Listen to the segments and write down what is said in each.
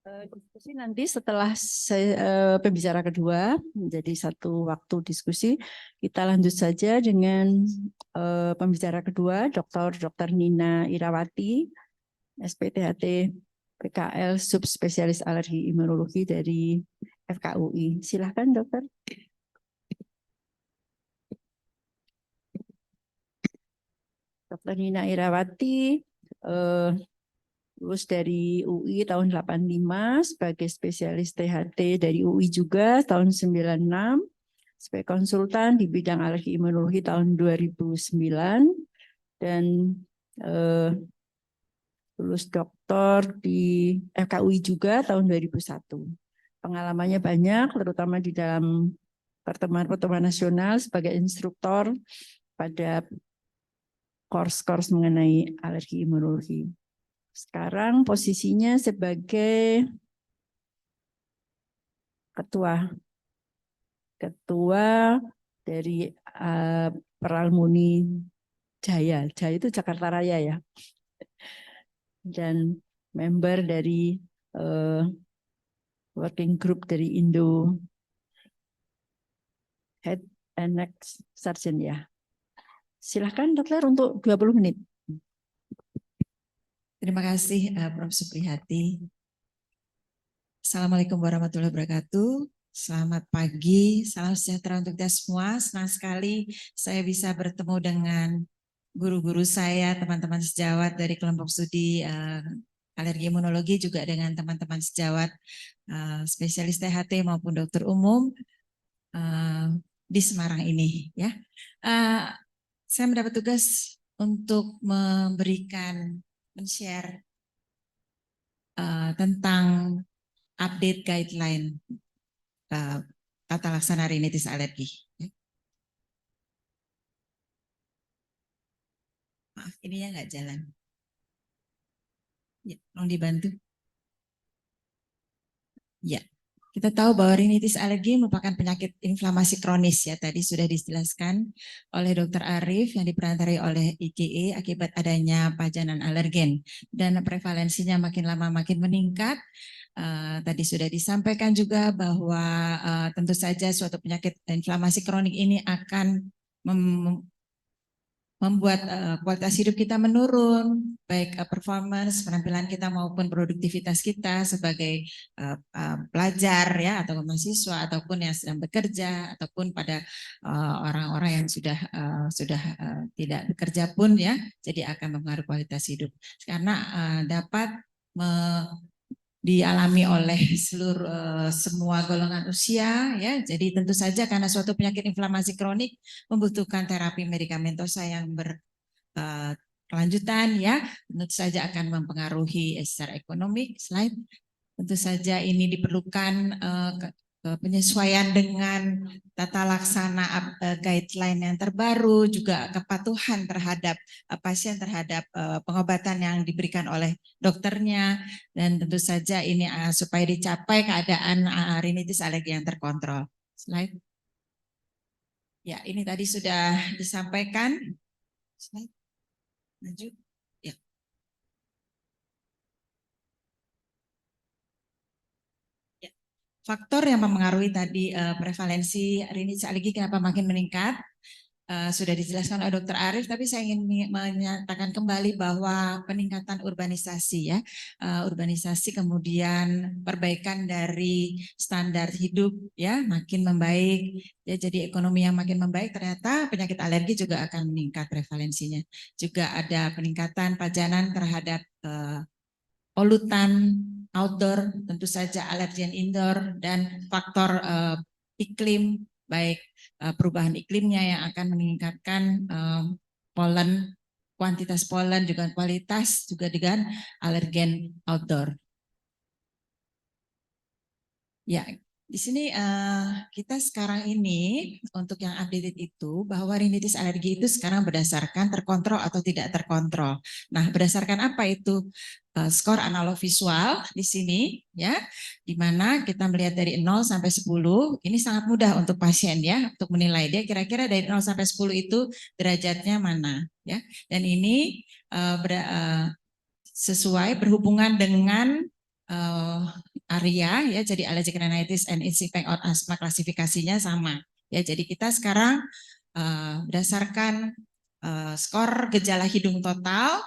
Diskusi nanti setelah pembicara kedua menjadi satu waktu diskusi. Kita lanjut saja dengan pembicara kedua, Dr. Nina Irawati, SPTHT PKL Subspesialis Alergi Imunologi dari FKUI. Silahkan dokter. Dr. Nina Irawati lulus dari UI tahun 85 sebagai spesialis THT dari UI juga tahun 96, sebagai konsultan di bidang alergi imunologi tahun 2009 dan lulus doktor di FKUI juga tahun 2001. Pengalamannya banyak, terutama di dalam pertemuan-pertemuan nasional sebagai instruktur pada course-course mengenai alergi imunologi. Sekarang posisinya sebagai ketua dari Peralmuni Jaya. Jaya itu Jakarta Raya ya. Dan member dari working group dari Indo Head and Neck Surgeon ya. Silahkan dokter untuk 20 menit. Terima kasih Prof. Supriyati. Assalamualaikum warahmatullahi wabarakatuh. Selamat pagi, salam sejahtera untuk kita semua. Senang sekali saya bisa bertemu dengan guru-guru saya, teman-teman sejawat dari kelompok studi alergi imunologi, juga dengan teman-teman sejawat spesialis THT maupun dokter umum di Semarang ini. Ya, saya mendapat tugas untuk men-share tentang update guideline tata laksana rinitis alergi. Maaf, ininya nggak jalan. Ya, tolong dibantu. Ya, kita tahu bahwa rinitis alergi merupakan penyakit inflamasi kronis ya. Tadi sudah dijelaskan oleh Dr. Arif yang diperantarai oleh IgE akibat adanya pajanan alergen dan prevalensinya makin lama makin meningkat. Tadi sudah disampaikan juga bahwa tentu saja suatu penyakit inflamasi kronik ini akan membuat kualitas hidup kita menurun, baik performance, penampilan kita maupun produktivitas kita sebagai pelajar ya atau mahasiswa ataupun yang sedang bekerja ataupun pada orang-orang yang sudah tidak bekerja pun ya, jadi akan mempengaruhi kualitas hidup karena dapat dialami oleh semua golongan usia ya. Jadi tentu saja karena suatu penyakit inflamasi kronik membutuhkan terapi medikamentosa yang berkelanjutan ya. Tentu saja akan mempengaruhi secara ekonomi. Slide. Tentu saja ini diperlukan penyesuaian dengan tata laksana guideline yang terbaru, juga kepatuhan terhadap pasien terhadap pengobatan yang diberikan oleh dokternya, dan tentu saja ini supaya dicapai keadaan rinitis alergi yang terkontrol. Slide. Ya, ini tadi sudah disampaikan. Slide. Maju. Ya. Faktor yang mempengaruhi tadi prevalensi rinitis alergi kenapa makin meningkat sudah dijelaskan oleh Dr. Arif, tapi saya ingin menyatakan kembali bahwa peningkatan urbanisasi ya, urbanisasi kemudian perbaikan dari standar hidup ya makin membaik ya, jadi ekonomi yang makin membaik, ternyata penyakit alergi juga akan meningkat prevalensinya. Juga ada peningkatan pajanan terhadap polutan outdoor, tentu saja alergen indoor, dan faktor iklim, baik perubahan iklimnya yang akan meningkatkan polen, kuantitas polen juga kualitas, juga dengan alergen outdoor. Ya, di sini kita sekarang ini untuk yang updated itu bahwa rinitis alergi itu sekarang berdasarkan terkontrol atau tidak terkontrol. Nah, berdasarkan apa itu? Skor analog visual di sini ya, di mana kita melihat dari 0 sampai 10, ini sangat mudah untuk pasien ya untuk menilai dia kira-kira dari 0 sampai 10 itu derajatnya mana ya. Dan ini sesuai berhubungan dengan ARIA ya, jadi allergic rhinitis and ischemic asthma klasifikasinya sama ya. Jadi kita sekarang berdasarkan skor gejala hidung total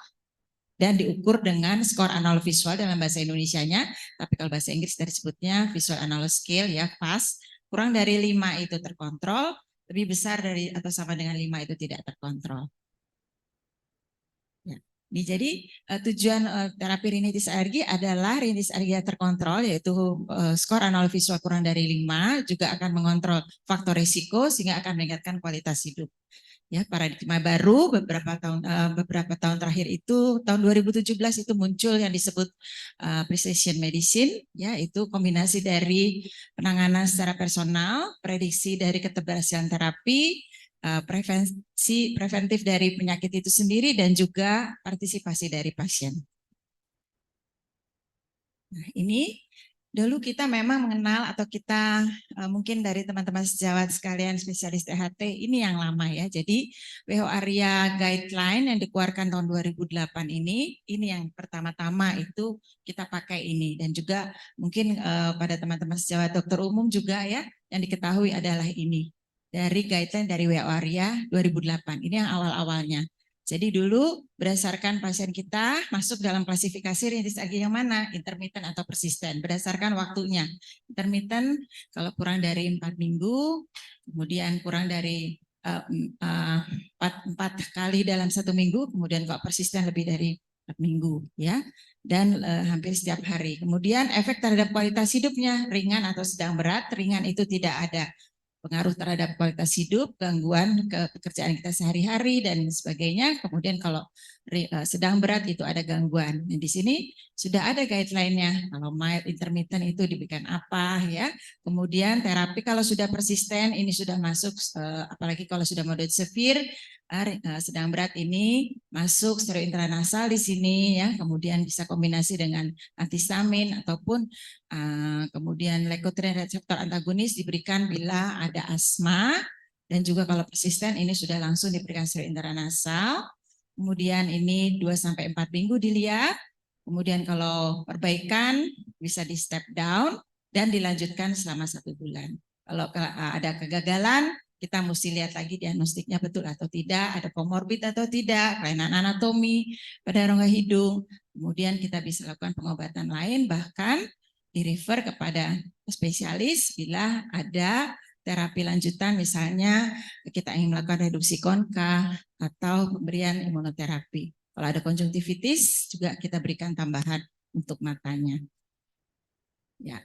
dan diukur dengan skor analog visual dalam bahasa Indonesianya, tapi kalau bahasa Inggris dari sebutnya visual analog scale ya, FAS. Kurang dari 5 itu terkontrol, lebih besar dari atau sama dengan 5 itu tidak terkontrol. Ya. Jadi tujuan terapi rinitis alergi adalah rinitis alergi terkontrol, yaitu skor analog visual kurang dari 5, juga akan mengontrol faktor risiko sehingga akan meningkatkan kualitas hidup. Ya, paradigma baru beberapa tahun terakhir itu tahun 2017 itu muncul yang disebut precision medicine, ya, itu kombinasi dari penanganan secara personal, prediksi dari keterbatasan terapi, preventif dari penyakit itu sendiri, dan juga partisipasi dari pasien. Nah, ini dulu kita memang mengenal, atau kita mungkin dari teman-teman sejawat sekalian spesialis THT, ini yang lama ya. Jadi WHO ARIA Guideline yang dikeluarkan tahun 2008 ini yang pertama-tama itu kita pakai ini. Dan juga mungkin pada teman-teman sejawat dokter umum juga ya, yang diketahui adalah ini. Dari guideline dari WHO ARIA 2008, ini yang awal-awalnya. Jadi dulu berdasarkan pasien kita masuk dalam klasifikasi rinitis alergi yang mana, intermittent atau persisten, berdasarkan waktunya. Intermittent kalau kurang dari 4 minggu, kemudian kurang dari 4 kali dalam 1 minggu, kemudian kalau persisten lebih dari 4 minggu, ya, dan hampir setiap hari. Kemudian efek terhadap kualitas hidupnya ringan atau sedang berat. Ringan itu tidak ada pengaruh terhadap kualitas hidup, gangguan ke pekerjaan kita sehari-hari dan sebagainya. Kemudian kalau sedang berat itu ada gangguan. Dan di sini sudah ada guideline-nya. Kalau mild, intermittent itu diberikan apa ya. Kemudian terapi kalau sudah persisten ini sudah masuk, apalagi kalau sudah moderate severe, sedang berat ini masuk steroid intranasal di sini ya. Kemudian bisa kombinasi dengan antihistamin ataupun kemudian leukotriene reseptor antagonis diberikan bila ada asma, dan juga kalau persisten ini sudah langsung diberikan steroid intranasal. Kemudian ini 2-4 minggu dilihat. Kemudian kalau perbaikan bisa di step down dan dilanjutkan selama 1 bulan. Kalau ada kegagalan, kita mesti lihat lagi diagnostiknya betul atau tidak, ada komorbid atau tidak, kelainan anatomi pada rongga hidung. Kemudian kita bisa lakukan pengobatan lain, bahkan di-refer kepada spesialis bila ada terapi lanjutan, misalnya kita ingin melakukan reduksi konka atau pemberian imunoterapi. Kalau ada konjungtivitis juga kita berikan tambahan untuk matanya. Ya.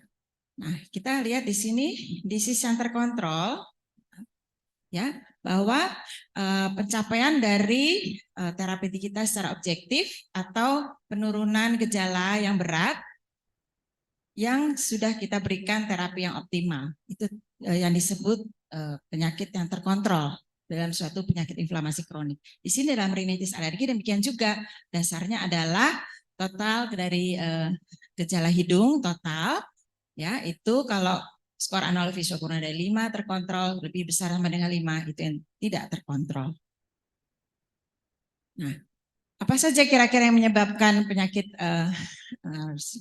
Nah, kita lihat di sini disease yang terkontrol ya, bahwa pencapaian dari terapi kita secara objektif atau penurunan gejala yang berat yang sudah kita berikan terapi yang optimal. Itu yang disebut penyakit yang terkontrol dalam suatu penyakit inflamasi kronik. Di sini dalam rinitis alergi demikian juga, dasarnya adalah total dari gejala hidung total, ya, itu kalau skor analog visual kurang dari 5 terkontrol, lebih besar sama dengan 5 itu yang tidak terkontrol. Nah, apa saja kira-kira yang menyebabkan penyakit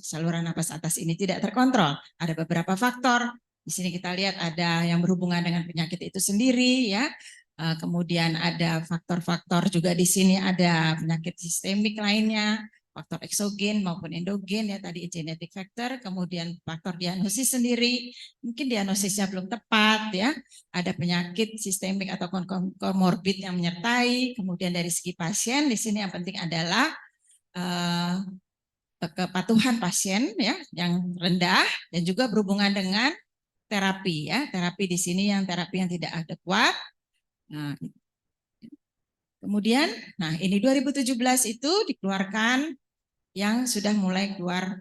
saluran napas atas ini tidak terkontrol? Ada beberapa faktor. Di sini kita lihat ada yang berhubungan dengan penyakit itu sendiri, ya. Kemudian ada faktor-faktor juga di sini, ada penyakit sistemik lainnya, faktor eksogen maupun endogen ya, tadi genetic factor. Kemudian faktor diagnosis sendiri, mungkin diagnosisnya belum tepat ya. Ada penyakit sistemik atau komorbid yang menyertai. Kemudian dari segi pasien di sini yang penting adalah kepatuhan pasien ya yang rendah, dan juga berhubungan dengan terapi ya. Terapi di sini yang terapi yang tidak adekuat. Nah, kemudian, nah ini 2017 itu dikeluarkan yang sudah mulai keluar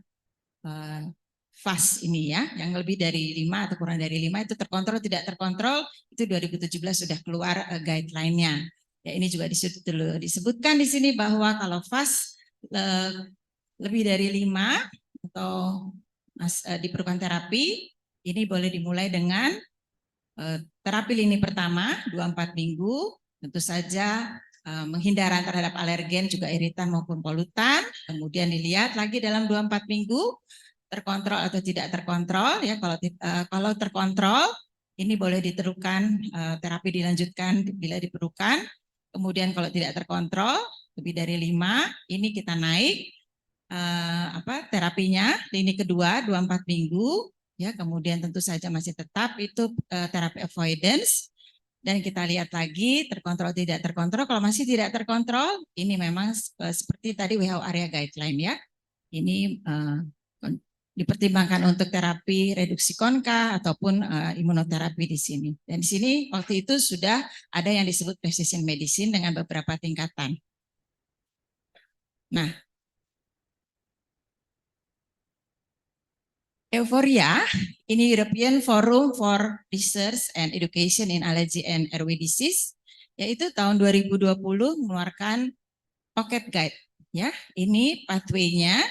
FAS ini ya, yang lebih dari 5 atau kurang dari 5 itu terkontrol, tidak terkontrol, itu 2017 sudah keluar guideline-nya. Ya, ini juga disebutkan di sini bahwa kalau FAS lebih dari 5 atau diperlukan terapi, ini boleh dimulai dengan terapi lini pertama 2-4 minggu, tentu saja menghindaran terhadap alergen juga iritan maupun polutan. Kemudian dilihat lagi dalam 2-4 minggu terkontrol atau tidak terkontrol ya. Kalau terkontrol ini boleh diteruskan, terapi dilanjutkan bila diperlukan. Kemudian kalau tidak terkontrol lebih dari 5, ini kita naik terapinya lini kedua 24 minggu ya. Kemudian tentu saja masih tetap itu terapi avoidance. Dan kita lihat lagi terkontrol tidak terkontrol. Kalau masih tidak terkontrol, ini memang seperti tadi WHO area guideline ya. Ini dipertimbangkan untuk terapi reduksi konka ataupun imunoterapi di sini. Dan di sini waktu itu sudah ada yang disebut precision medicine dengan beberapa tingkatan. Nah, Euforia, ini European Forum for Research and Education in Allergy and Airway Disease, yaitu tahun 2020 mengeluarkan pocket guide. Ya, ini pathway-nya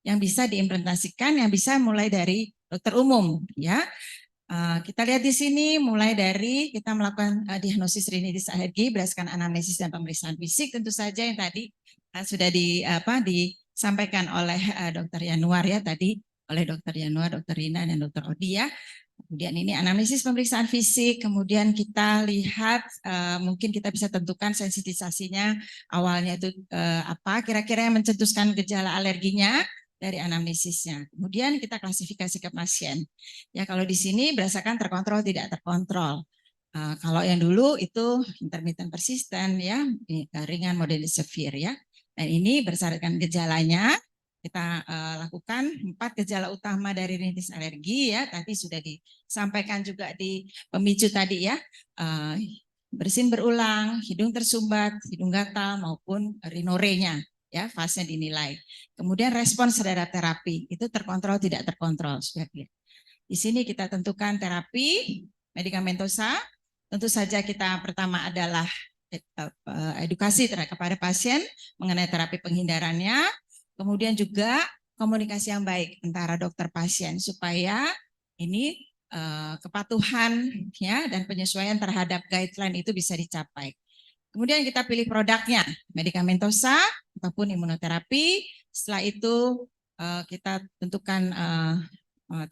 yang bisa diimplementasikan, yang bisa mulai dari dokter umum. Ya, kita lihat di sini mulai dari kita melakukan diagnosis rinitis alergi berdasarkan anamnesis dan pemeriksaan fisik. Tentu saja yang tadi sudah disampaikan oleh Dr. Yanuar ya tadi. Oleh Dr. Yanuar, Dr. Rina, dan Dr. Odi ya. Kemudian ini anamnesis pemeriksaan fisik, kemudian kita lihat mungkin kita bisa tentukan sensitisasinya awalnya itu apa, kira-kira yang mencetuskan gejala alerginya dari anamnesisnya. Kemudian kita klasifikasi ke pasien. Ya kalau di sini berdasarkan terkontrol tidak terkontrol. Kalau yang dulu itu intermittent persistent ya, ringan, moderate, severe ya. Dan ini berdasarkan gejalanya. Kita lakukan 4 gejala utama dari rinitis alergi ya, tadi sudah disampaikan juga di pemicu tadi ya, bersin berulang, hidung tersumbat, hidung gatal maupun rinorenya ya, fase dinilai. Kemudian respons terhadap terapi itu terkontrol tidak terkontrol. Di sini kita tentukan terapi medikamentosa. Tentu saja kita pertama adalah edukasi kepada pasien mengenai terapi penghindarannya. Kemudian juga komunikasi yang baik antara dokter pasien supaya ini kepatuhan ya dan penyesuaian terhadap guideline itu bisa dicapai. Kemudian kita pilih produknya, medikamentosa ataupun imunoterapi. Setelah itu kita tentukan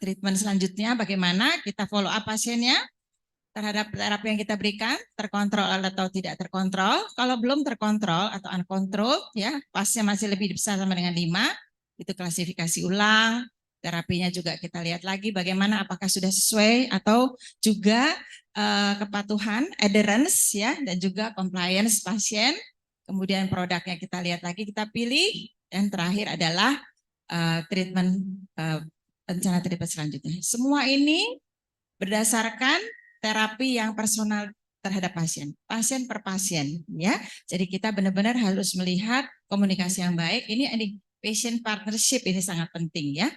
treatment selanjutnya bagaimana kita follow up pasiennya terhadap terapi yang kita berikan, terkontrol atau tidak terkontrol. Kalau belum terkontrol atau uncontrolled, ya pasien masih lebih besar sama dengan 5, itu klasifikasi ulang. Terapinya juga kita lihat lagi bagaimana apakah sudah sesuai atau juga kepatuhan, adherence ya, dan juga compliance pasien. Kemudian produknya kita lihat lagi, kita pilih, dan terakhir adalah treatment rencana treatment selanjutnya. Semua ini berdasarkan terapi yang personal terhadap pasien per pasien ya. Jadi kita benar-benar harus melihat komunikasi yang baik. Ini patient partnership ini sangat penting ya.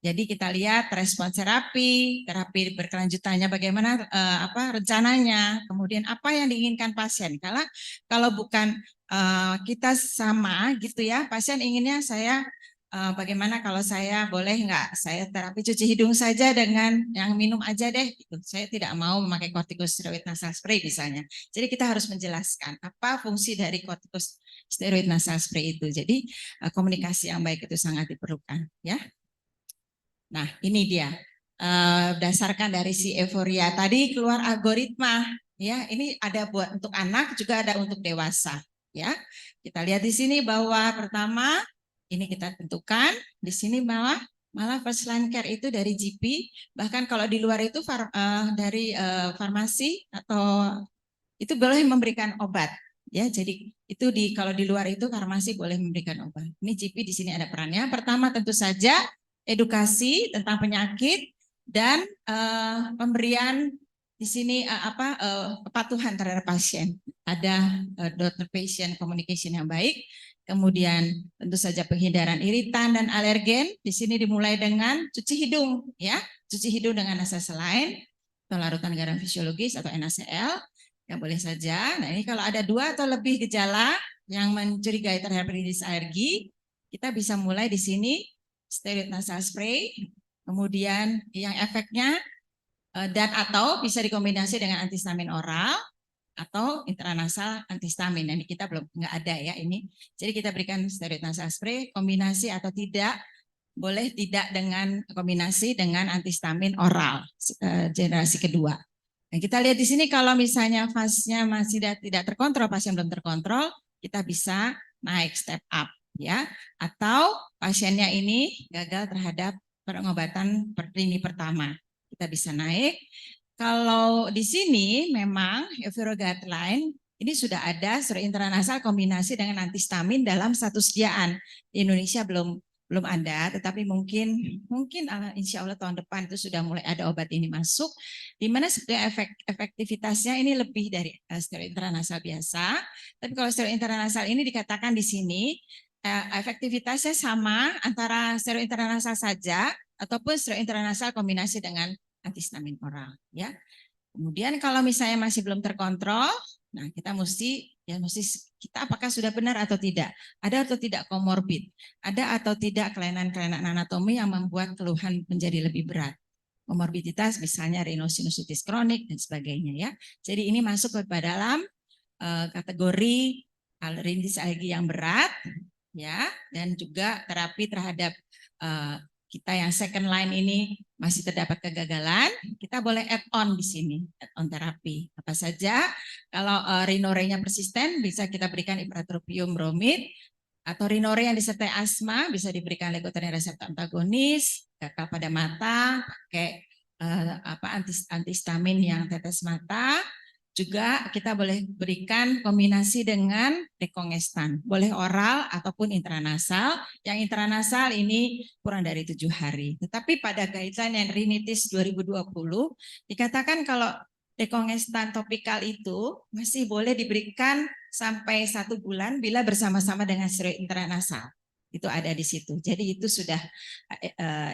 Jadi kita lihat respons terapi berkelanjutannya bagaimana rencananya, kemudian apa yang diinginkan pasien. Kalau bukan kita sama gitu ya, pasien inginnya saya bagaimana kalau saya boleh nggak saya terapi cuci hidung saja dengan yang minum aja deh gitu. Saya tidak mau memakai corticosteroid nasal spray misalnya. Jadi kita harus menjelaskan apa fungsi dari corticosteroid nasal spray itu. Jadi komunikasi yang baik itu sangat diperlukan ya. Nah, ini dia. Berdasarkan dari si euforia tadi keluar algoritma ya. Ini ada buat untuk anak juga ada untuk dewasa ya. Kita lihat di sini bahwa pertama ini kita tentukan di sini malah first line care itu dari GP, bahkan kalau di luar itu dari farmasi atau itu boleh memberikan obat ya. Jadi itu kalau di luar itu farmasi boleh memberikan obat. Ini GP di sini ada perannya. Pertama tentu saja edukasi tentang penyakit dan pemberian di sini kepatuhan terhadap pasien. Ada doctor patient communication yang baik. Kemudian tentu saja penghindaran iritan dan alergen. Di sini dimulai dengan cuci hidung ya, cuci hidung dengan nasal-saline atau larutan garam fisiologis atau NaCl. Ya boleh saja. Nah ini kalau ada 2 atau lebih gejala yang mencurigai terhadap rinitis alergi, kita bisa mulai di sini steroid nasal spray. Kemudian yang efeknya dan atau bisa dikombinasi dengan antihistamin oral atau intranasal antihistamin. Nah, ini kita belum nggak ada ya ini. Jadi kita berikan steroid nasal spray kombinasi atau tidak boleh tidak dengan kombinasi dengan antihistamin oral generasi kedua. Nah, kita lihat di sini kalau misalnya fasenya masih tidak terkontrol, pasien belum terkontrol, kita bisa naik step up ya. Atau pasiennya ini gagal terhadap pengobatan lini pertama, kita bisa naik. Kalau di sini memang Euvero guideline ini sudah ada steroid intranasal kombinasi dengan antihistamin dalam satu sediaan. Di Indonesia belum ada, tetapi mungkin insya Allah tahun depan itu sudah mulai ada obat ini masuk, di mana sebetulnya efektivitasnya ini lebih dari steroid intranasal biasa. Tapi kalau steroid intranasal ini dikatakan di sini efektivitasnya sama antara steroid intranasal saja ataupun steroid intranasal kombinasi dengan antihistamin oral ya. Kemudian kalau misalnya masih belum terkontrol, nah kita mesti kita apakah sudah benar atau tidak, ada atau tidak komorbid, ada atau tidak kelainan-kelainan anatomi yang membuat keluhan menjadi lebih berat. Komorbiditas misalnya rhinosinusitis kronik dan sebagainya ya. Jadi ini masuk ke dalam kategori rinitis alergi yang berat ya, dan juga terapi terhadap kita yang second line ini masih terdapat kegagalan, kita boleh add on di sini, add on terapi. Apa saja? Kalau rhinorrhea persisten bisa kita berikan ipratropium bromid, atau rhinorrhea yang disertai asma bisa diberikan levotiroxine reseptor antagonis, gatal pada mata, pakai antihistamin yang tetes mata. Juga kita boleh berikan kombinasi dengan dekongestan, boleh oral ataupun intranasal. Yang intranasal ini kurang dari 7 hari. Tetapi pada guideline yang rinitis 2020 dikatakan kalau dekongestan topikal itu masih boleh diberikan sampai 1 bulan bila bersama-sama dengan steroid intranasal. Itu ada di situ. Jadi itu sudah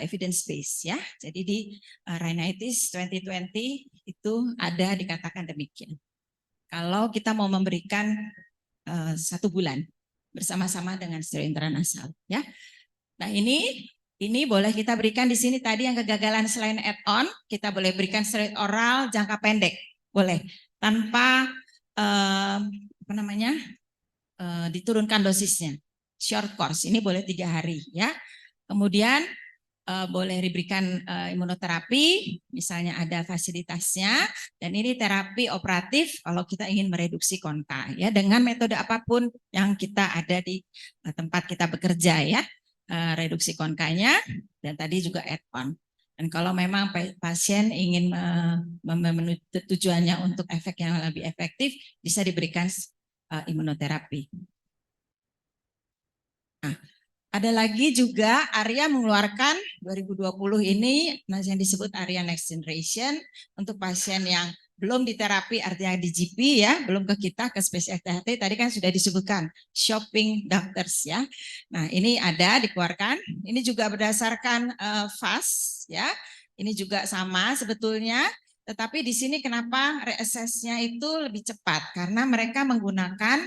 evidence base ya. Jadi di rhinitis 2020 itu ada dikatakan demikian. Kalau kita mau memberikan 1 bulan bersama-sama dengan steroid intranasal ya. Nah, ini boleh kita berikan di sini tadi yang kegagalan selain add-on, kita boleh berikan steroid oral jangka pendek. Boleh tanpa diturunkan dosisnya. Short course ini boleh 3 hari ya. Kemudian boleh diberikan imunoterapi, misalnya ada fasilitasnya, dan ini terapi operatif kalau kita ingin mereduksi konka ya, dengan metode apapun yang kita ada di tempat kita bekerja ya, reduksi konkanya, dan tadi juga add-on. Dan kalau memang pasien ingin memenuhi tujuannya untuk efek yang lebih efektif, bisa diberikan imunoterapi. Nah, ada lagi juga ARIA mengeluarkan 2020 ini yang disebut ARIA Next Generation untuk pasien yang belum diterapi, artinya di GP ya, belum ke kita, ke spesialis THT, tadi kan sudah disebutkan shopping doctors ya. Nah, ini ada dikeluarkan, ini juga berdasarkan FAST ya, ini juga sama sebetulnya, tetapi di sini kenapa reassess-nya itu lebih cepat, karena mereka menggunakan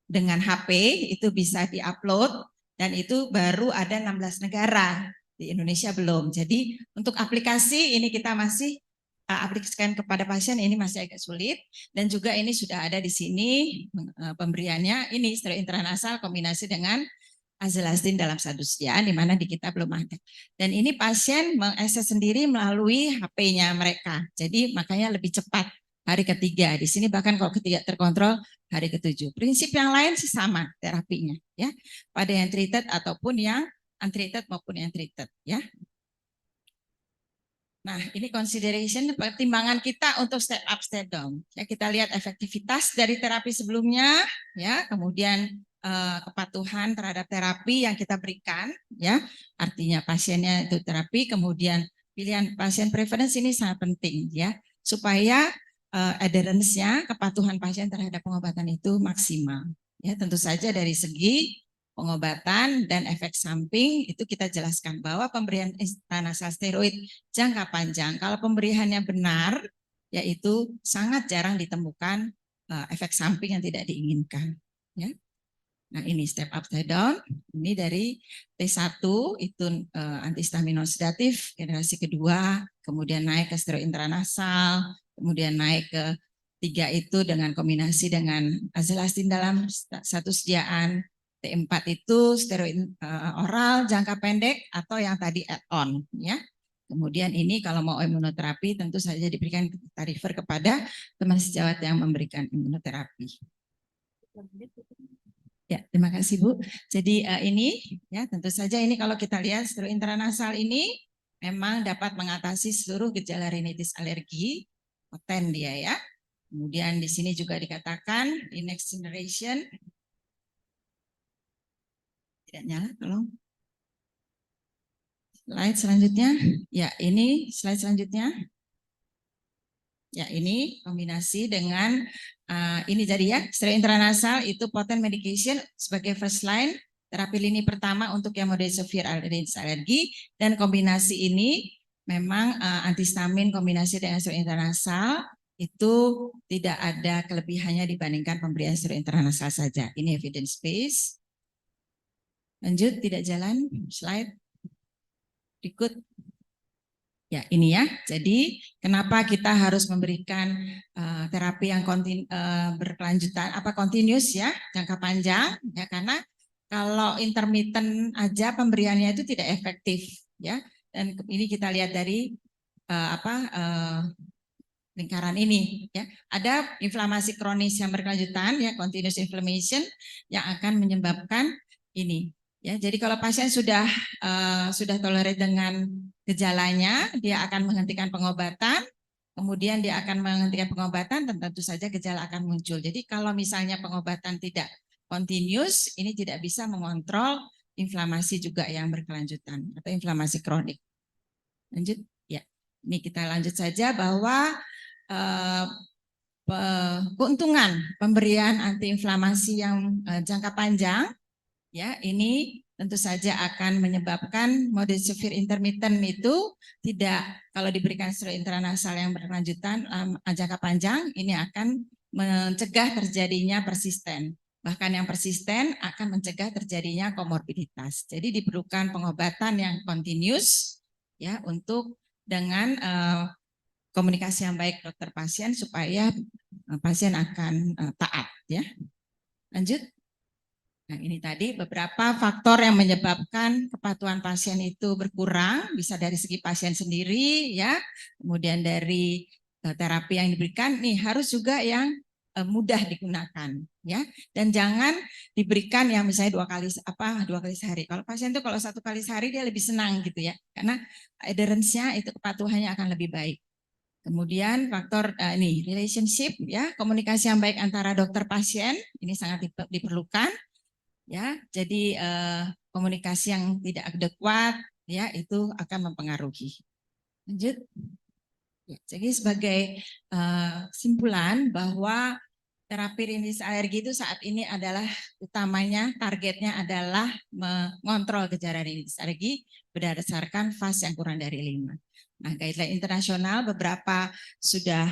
dengan HP itu bisa diupload dan itu baru ada 16 negara, di Indonesia belum. Jadi untuk aplikasi ini kita masih aplikasikan kepada pasien ini masih agak sulit, dan juga ini sudah ada di sini pemberiannya, ini steroid intranasal kombinasi dengan azelastine dalam satu sediaan, di mana di kita belum ada. Dan ini pasien mengakses sendiri melalui HP-nya mereka, jadi makanya lebih cepat hari ketiga. Di sini bahkan kalau ketiga terkontrol hari ke-7. Prinsip yang lain sih sama terapinya ya, pada yang treated ataupun yang untreated maupun yang treated ya. Nah, ini consideration pertimbangan kita untuk step up step down. Ya, kita lihat efektivitas dari terapi sebelumnya ya, kemudian kepatuhan terhadap terapi yang kita berikan ya. Artinya pasiennya itu terapi, kemudian pilihan pasien preference ini sangat penting ya, supaya adherence-nya, kepatuhan pasien terhadap pengobatan itu maksimal. Ya, tentu saja dari segi pengobatan dan efek samping itu kita jelaskan bahwa pemberian intranasal steroid jangka panjang, kalau pemberiannya benar, yaitu sangat jarang ditemukan efek samping yang tidak diinginkan. Ya. Nah, ini step up step down, ini dari T1 itu antihistaminosedatif generasi kedua, kemudian naik ke steroid intranasal, kemudian naik ke 3 itu dengan kombinasi dengan azelastine dalam satu sediaan, T4 itu steroid oral jangka pendek atau yang tadi add-on ya. Kemudian ini kalau mau imunoterapi tentu saja diberikan, kita refer kepada teman sejawat yang memberikan imunoterapi. Ya, terima kasih Bu. Jadi ini ya tentu saja ini kalau kita lihat steroid intranasal ini memang dapat mengatasi seluruh gejala rinitis alergi, poten dia ya. Kemudian di sini juga dikatakan di next generation, tidak nyala tolong. Slide selanjutnya, ya ini slide selanjutnya. Ya ini kombinasi dengan ini jadi ya steroid intranasal itu potent medication sebagai first line terapi lini pertama untuk yang moderate severe rinitis alergi, dan kombinasi ini memang antihistamin kombinasi dengan steroid intranasal itu tidak ada kelebihannya dibandingkan pemberian steroid intranasal saja. Ini evidence base. Lanjut, tidak jalan slide berikut. Ya, ini ya. Jadi, kenapa kita harus memberikan terapi yang berkelanjutan, continuous ya, jangka panjang ya, karena kalau intermittent aja pemberiannya itu tidak efektif ya. Dan ini kita lihat dari lingkaran ini ya. Ada inflamasi kronis yang berkelanjutan ya, continuous inflammation yang akan menyebabkan ini. Ya, jadi kalau pasien sudah tolerate dengan gejalanya, dia akan menghentikan pengobatan, kemudian dia akan menghentikan pengobatan, dan tentu saja gejala akan muncul. Jadi kalau misalnya pengobatan tidak continuous, ini tidak bisa mengontrol inflamasi juga yang berkelanjutan atau inflamasi kronik. Lanjut, ya. Ini kita lanjut saja bahwa keuntungan pemberian antiinflamasi yang jangka panjang. Ya, ini tentu saja akan menyebabkan moderate severe intermittent itu tidak, kalau diberikan steroid intranasal yang berkelanjutan jangka panjang, ini akan mencegah terjadinya persisten. Bahkan yang persisten akan mencegah terjadinya komorbiditas. Jadi diperlukan pengobatan yang continuous ya untuk dengan komunikasi yang baik dokter pasien supaya pasien akan taat ya. Lanjut. Nah, ini tadi beberapa faktor yang menyebabkan kepatuhan pasien itu berkurang, bisa dari segi pasien sendiri ya, kemudian dari terapi yang diberikan, nih harus juga yang mudah digunakan ya, dan jangan diberikan yang misalnya dua kali sehari. Kalau pasien itu kalau 1 kali sehari dia lebih senang gitu ya, karena adherence-nya itu kepatuhannya akan lebih baik. Kemudian faktor ini relationship ya, komunikasi yang baik antara dokter pasien ini sangat diperlukan. Ya, jadi komunikasi yang tidak adekuat ya itu akan mempengaruhi. Lanjut. Ya, jadi sebagai kesimpulan bahwa terapi rinitis alergi itu saat ini adalah utamanya targetnya adalah mengontrol gejala rinitis alergi berdasarkan fase yang kurang dari 5. Nah, guideline internasional beberapa sudah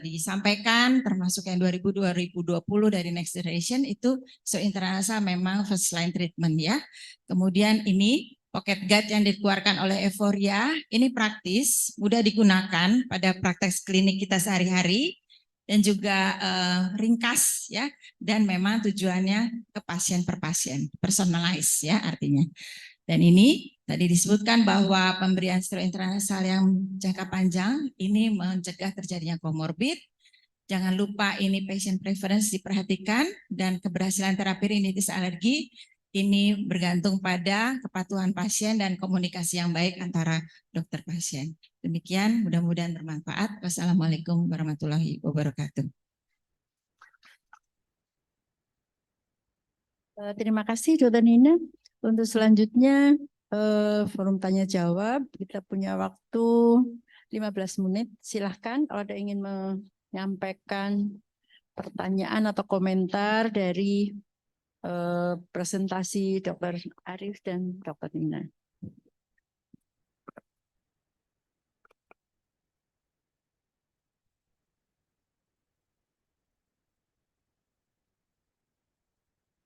disampaikan, termasuk yang 2020 dari Next Generation itu intranasal memang first line treatment ya. Kemudian ini pocket guide yang dikeluarkan oleh Euphoria ini praktis, mudah digunakan pada praktek klinik kita sehari-hari dan juga ringkas ya, dan memang tujuannya ke pasien per pasien, personalized ya artinya. Dan ini tadi disebutkan bahwa pemberian steroid intranasal yang jangka panjang ini mencegah terjadinya komorbid. Jangan lupa ini patient preference diperhatikan, dan keberhasilan terapi rinitis alergi ini bergantung pada kepatuhan pasien dan komunikasi yang baik antara dokter pasien. Demikian, mudah-mudahan bermanfaat. Wassalamualaikum warahmatullahi wabarakatuh. Terima kasih Dr. Nina. Untuk selanjutnya forum tanya jawab, kita punya waktu 15 menit. Silahkan kalau ada ingin menyampaikan pertanyaan atau komentar dari presentasi Dr. Arif dan Dr. Nina.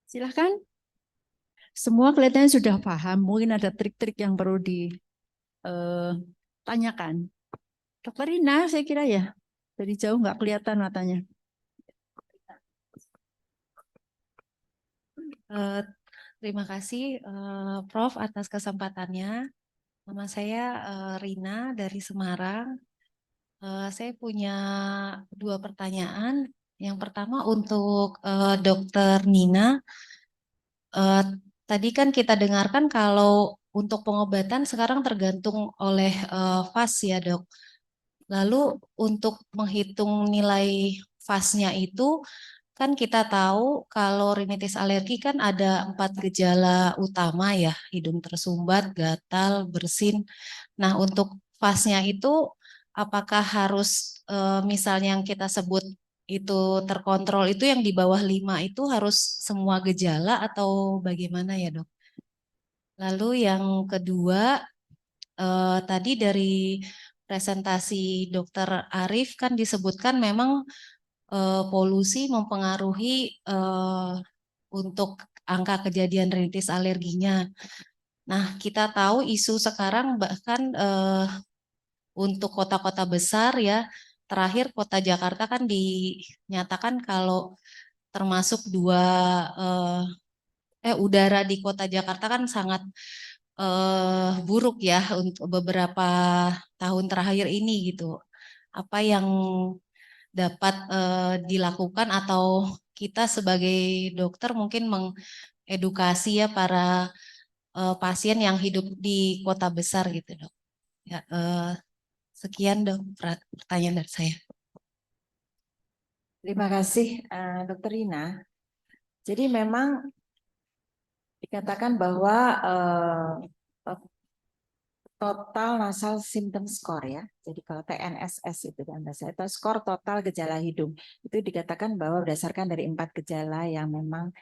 Silahkan. Semua kelihatannya sudah paham, mungkin ada trik-trik yang perlu ditanyakan. Dokter Rina, saya kira ya, dari jauh nggak kelihatan matanya. Terima kasih Prof atas kesempatannya. Nama saya Rina dari Semarang. Saya punya dua pertanyaan. Yang pertama untuk Dokter Nina. Eh, Tadi kan kita dengarkan kalau untuk pengobatan sekarang tergantung oleh fas ya dok. Lalu untuk menghitung nilai fasnya itu kan kita tahu kalau rinitis alergi kan ada 4 gejala utama ya, hidung tersumbat, gatal, bersin. Nah untuk fasnya itu apakah harus misalnya yang kita sebut itu terkontrol itu yang di bawah 5 itu harus semua gejala atau bagaimana ya dok? Lalu yang kedua tadi dari presentasi Dokter Arief kan disebutkan memang polusi mempengaruhi untuk angka kejadian rinitis alerginya. Nah, kita tahu isu sekarang bahkan untuk kota-kota besar ya, terakhir kota Jakarta kan dinyatakan kalau termasuk udara di kota Jakarta kan sangat buruk ya untuk beberapa tahun terakhir ini gitu. Apa yang dapat dilakukan atau kita sebagai dokter mungkin mengedukasi ya para pasien yang hidup di kota besar gitu dok. Ya, sekian dok pertanyaan dari saya. Terima kasih, Dokter Rina. Jadi memang dikatakan bahwa total nasal symptom score ya. Jadi kalau TNSS itu kan bahasa itu skor total gejala hidung itu dikatakan bahwa berdasarkan dari 4 gejala yang memang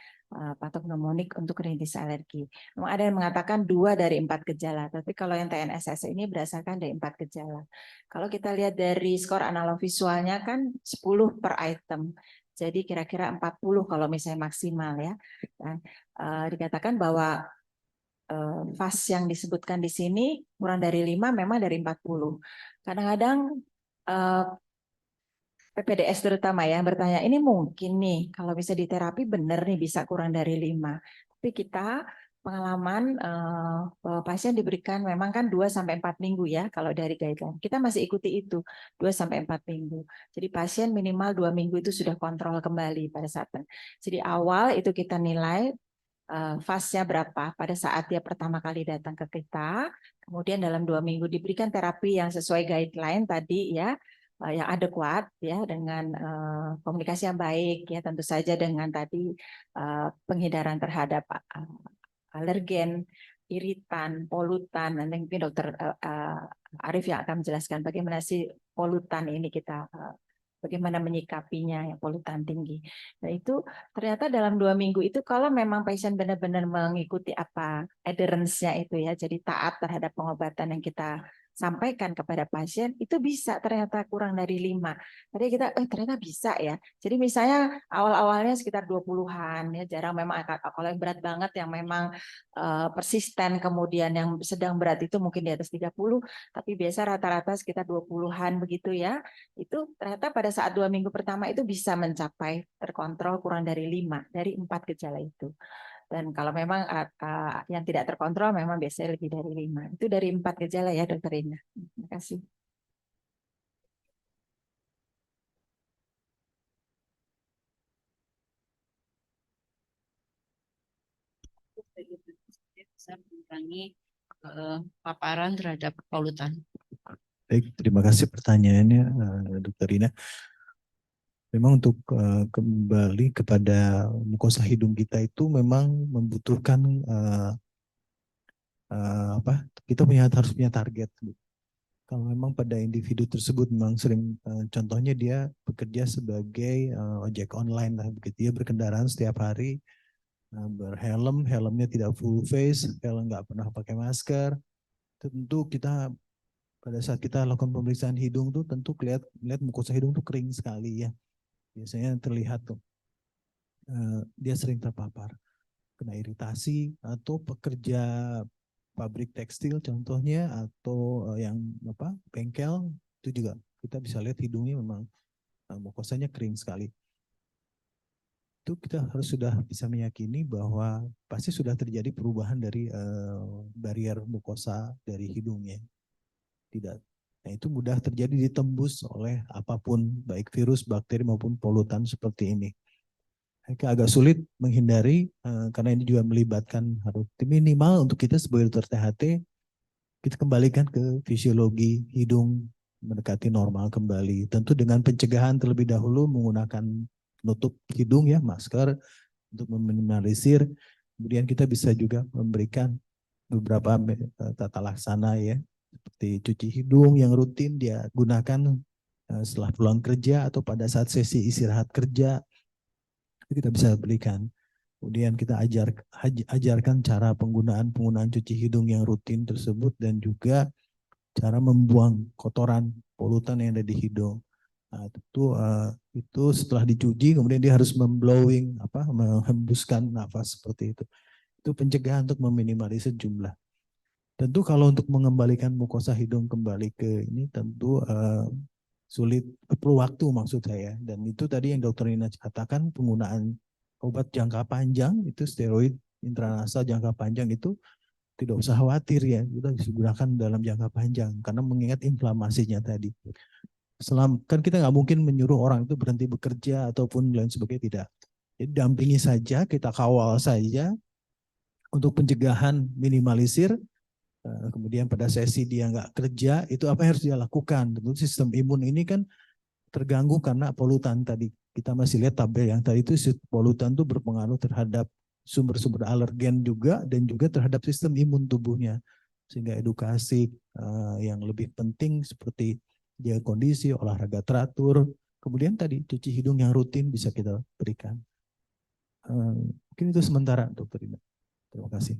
patognomonik untuk rinitis alergi. Memang ada yang mengatakan 2 dari 4 gejala, tapi kalau yang TNSS ini berdasarkan dari 4 gejala. Kalau kita lihat dari skor analog visualnya kan 10 per item. Jadi kira-kira 40 kalau misalnya maksimal ya. Dan dikatakan bahwa fas yang disebutkan di sini kurang dari 5 memang dari 40. Kadang-kadang PPDS terutama yang bertanya, ini mungkin nih kalau bisa diterapi benar nih bisa kurang dari 5. Tapi kita pengalaman bahwa pasien diberikan memang kan 2-4 minggu ya kalau dari guideline. Kita masih ikuti itu 2-4 minggu. Jadi pasien minimal 2 minggu itu sudah kontrol kembali pada saat. Jadi awal itu kita nilai fasnya berapa pada saat dia pertama kali datang ke kita, kemudian dalam 2 minggu diberikan terapi yang sesuai guideline tadi ya, yang adekuat ya dengan komunikasi yang baik ya tentu saja dengan tadi penghindaran terhadap alergen, iritan, polutan, nanti mungkin Dokter Arief yang akan menjelaskan bagaimana sih polutan ini kita bagaimana menyikapinya yang polutan tinggi. Nah itu ternyata dalam 2 minggu itu kalau memang pasien benar-benar mengikuti apa adherence-nya itu ya, jadi taat terhadap pengobatan yang kita sampaikan kepada pasien, itu bisa ternyata kurang dari 5. Tadi kita, ternyata bisa ya. Jadi misalnya awal-awalnya sekitar 20-an, ya jarang memang kalau yang berat banget yang memang persisten, kemudian yang sedang berat itu mungkin di atas 30, tapi biasa rata-rata sekitar 20-an begitu ya. Itu ternyata pada saat 2 minggu pertama itu bisa mencapai terkontrol kurang dari 5 dari 4 gejala itu. Dan kalau memang yang tidak terkontrol memang biasanya lebih dari 5. Itu dari 4 gejala ya Dokter Ina. Terima kasih. Bisa mengurangi paparan terhadap polutan. Baik, terima kasih pertanyaannya, Dokter Rina. Memang untuk kembali kepada mukosa hidung kita itu memang membutuhkan kita harus punya target. Kalau memang pada individu tersebut memang sering, contohnya dia bekerja sebagai ojek online lah, begitu dia berkendaraan setiap hari, helmnya tidak full face, helm nggak pernah pakai masker, tentu kita pada saat kita lakukan pemeriksaan hidung tuh tentu lihat mukosa hidung tuh kering sekali ya. Biasanya terlihat tuh dia sering terpapar kena iritasi atau pekerja pabrik tekstil contohnya atau yang bengkel itu juga kita bisa lihat hidungnya memang mukosanya kering sekali. itu kita harus sudah bisa meyakini bahwa pasti sudah terjadi perubahan dari barrier mukosa dari hidungnya. Tidak. Nah, itu mudah terjadi ditembus oleh apapun, baik virus, bakteri maupun polutan seperti ini. Agak sulit menghindari karena ini juga melibatkan harus minimal untuk kita sebagai dokter THT kita kembalikan ke fisiologi hidung mendekati normal kembali. Tentu dengan pencegahan terlebih dahulu menggunakan penutup hidung ya, masker untuk meminimalisir. Kemudian kita bisa juga memberikan beberapa tata laksana ya, seperti cuci hidung yang rutin dia gunakan setelah pulang kerja atau pada saat sesi istirahat kerja. Itu kita bisa berikan. Kemudian kita ajarkan cara penggunaan cuci hidung yang rutin tersebut dan juga cara membuang kotoran polutan yang ada di hidung. Nah, itu setelah dicuci kemudian dia harus menghembuskan nafas seperti itu. Itu pencegahan untuk meminimalisir jumlah. Tentu kalau untuk mengembalikan mukosa hidung kembali ke ini tentu sulit, perlu waktu maksud saya. Dan itu tadi yang Dokter Nina katakan penggunaan obat jangka panjang itu steroid intranasal jangka panjang itu tidak usah khawatir ya, kita bisa gunakan dalam jangka panjang karena mengingat inflamasinya tadi. Kan kita nggak mungkin menyuruh orang itu berhenti bekerja ataupun lain sebagainya, tidak. Jadi dampingi saja, kita kawal saja untuk pencegahan minimalisir. Kemudian pada sesi dia nggak kerja, itu apa yang harus dia lakukan? Tentu sistem imun ini kan terganggu karena polutan tadi. Kita masih lihat tabel yang tadi itu polutan itu berpengaruh terhadap sumber-sumber alergen juga dan juga terhadap sistem imun tubuhnya. Sehingga edukasi yang lebih penting seperti jaga kondisi, olahraga teratur, kemudian tadi cuci hidung yang rutin bisa kita berikan. Mungkin itu sementara, Dokter Ina. Terima kasih.